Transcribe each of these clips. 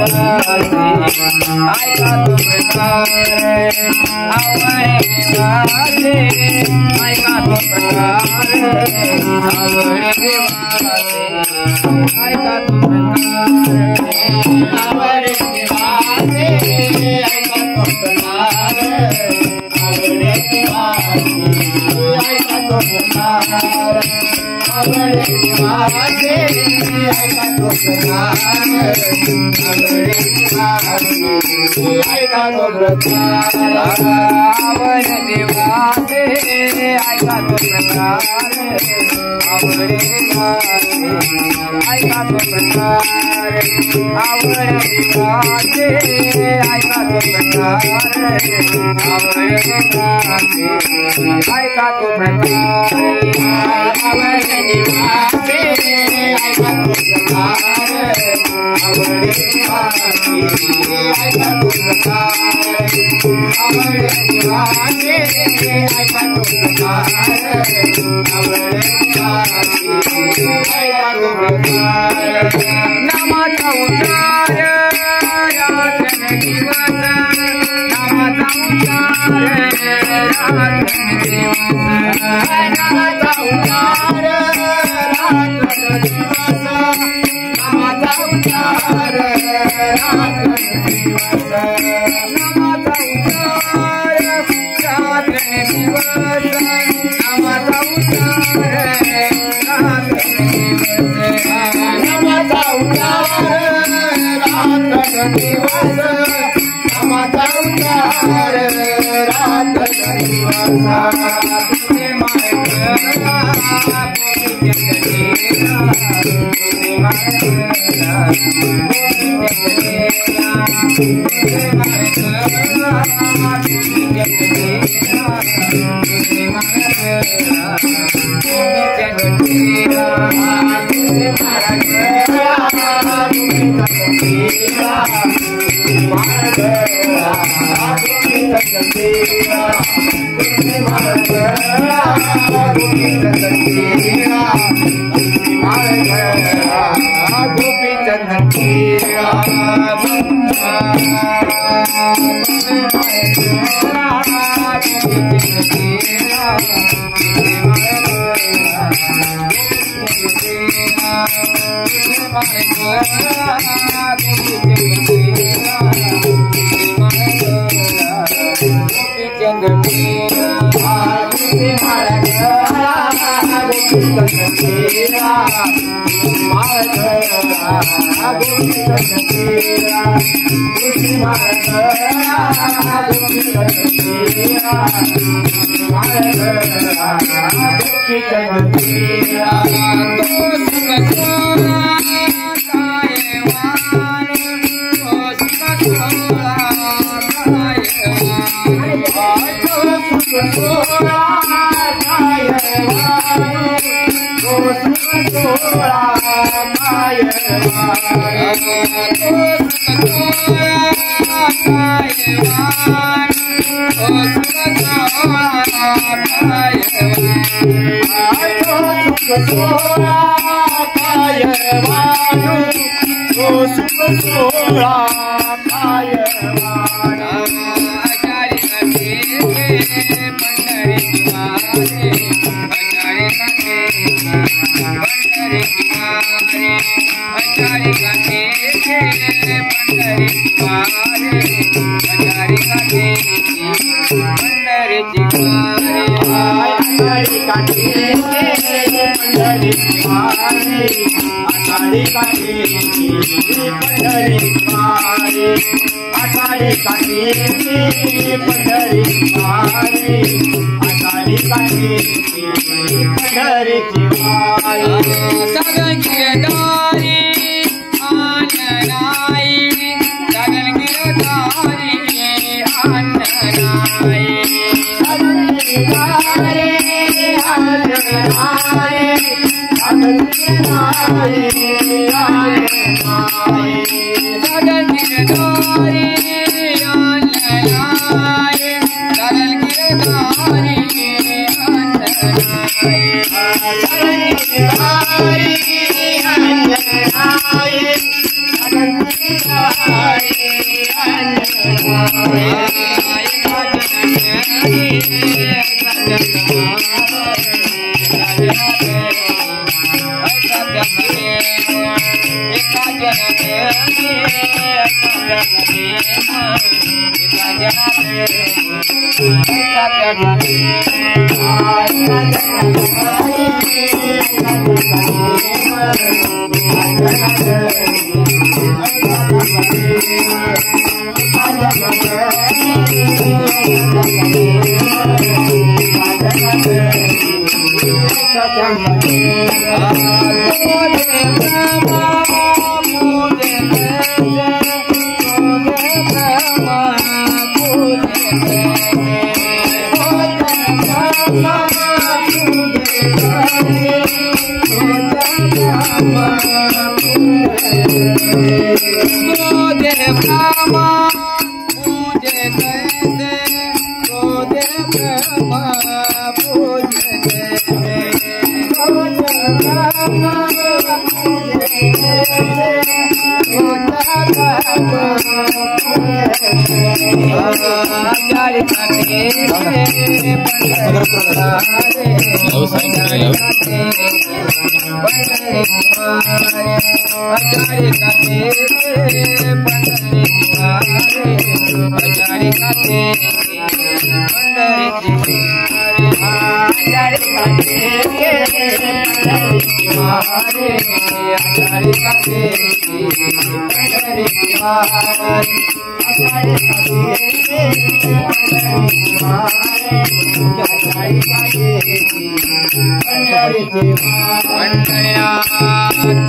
ऐका तो प्रकार आवडे देवाचे ऐका तो प्रकार आवडे देवाचे ऐका तो प्रकार आवडे देवाचे ऐका तो प्रकार आवडे देवाचे ऐका तो प्रकार आवडे देवाचे ऐका तो प्रकार आवडे ऐका तो प्रकार आवडे देवाचे ऐका तो प्रकार आवडे देवाचे ऐका तो प्रकार आवडे देवाचे ऐका तो प्रकार आवडे देवाचे ऐका तो प्रकार आवडे देवाचे ऐका तो प्रकार आवडे देवाचे ऐका तो प्रकार आवडे देवाचे ऐका तो प्रकार आवडे देवाचे ऐका तो प्रकार नामाचा उच्चार रात्रन दिवस नामाचा उच्चार रात्रन दिवस नामाचा उच्चार रात्रन दिवस नामाचा उच्चार रात्रन दिवस नामाचा उच्चार रात्रन दिवस नामाचा उच्चार रात्रन दिवस नामाचा उच्चार रात्रन दिवस नामाचा उच्चार रात्रन दिवस तुझे मार्गला गोपी जगदेला तुझे मार्गला गोपी जगदेला तुझे मार्गला गोपी जगदेला तुझे मार्गला गोपी जगदेला तुझे मार्गला गोपी जगदेला मार्गला गोपी जगदेला तुझे मार्गला गोपी जगदेला मार्गला गोपी जगदेला Hare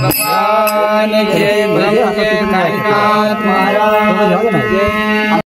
भगवान जय कालीनाथ महाराज जय।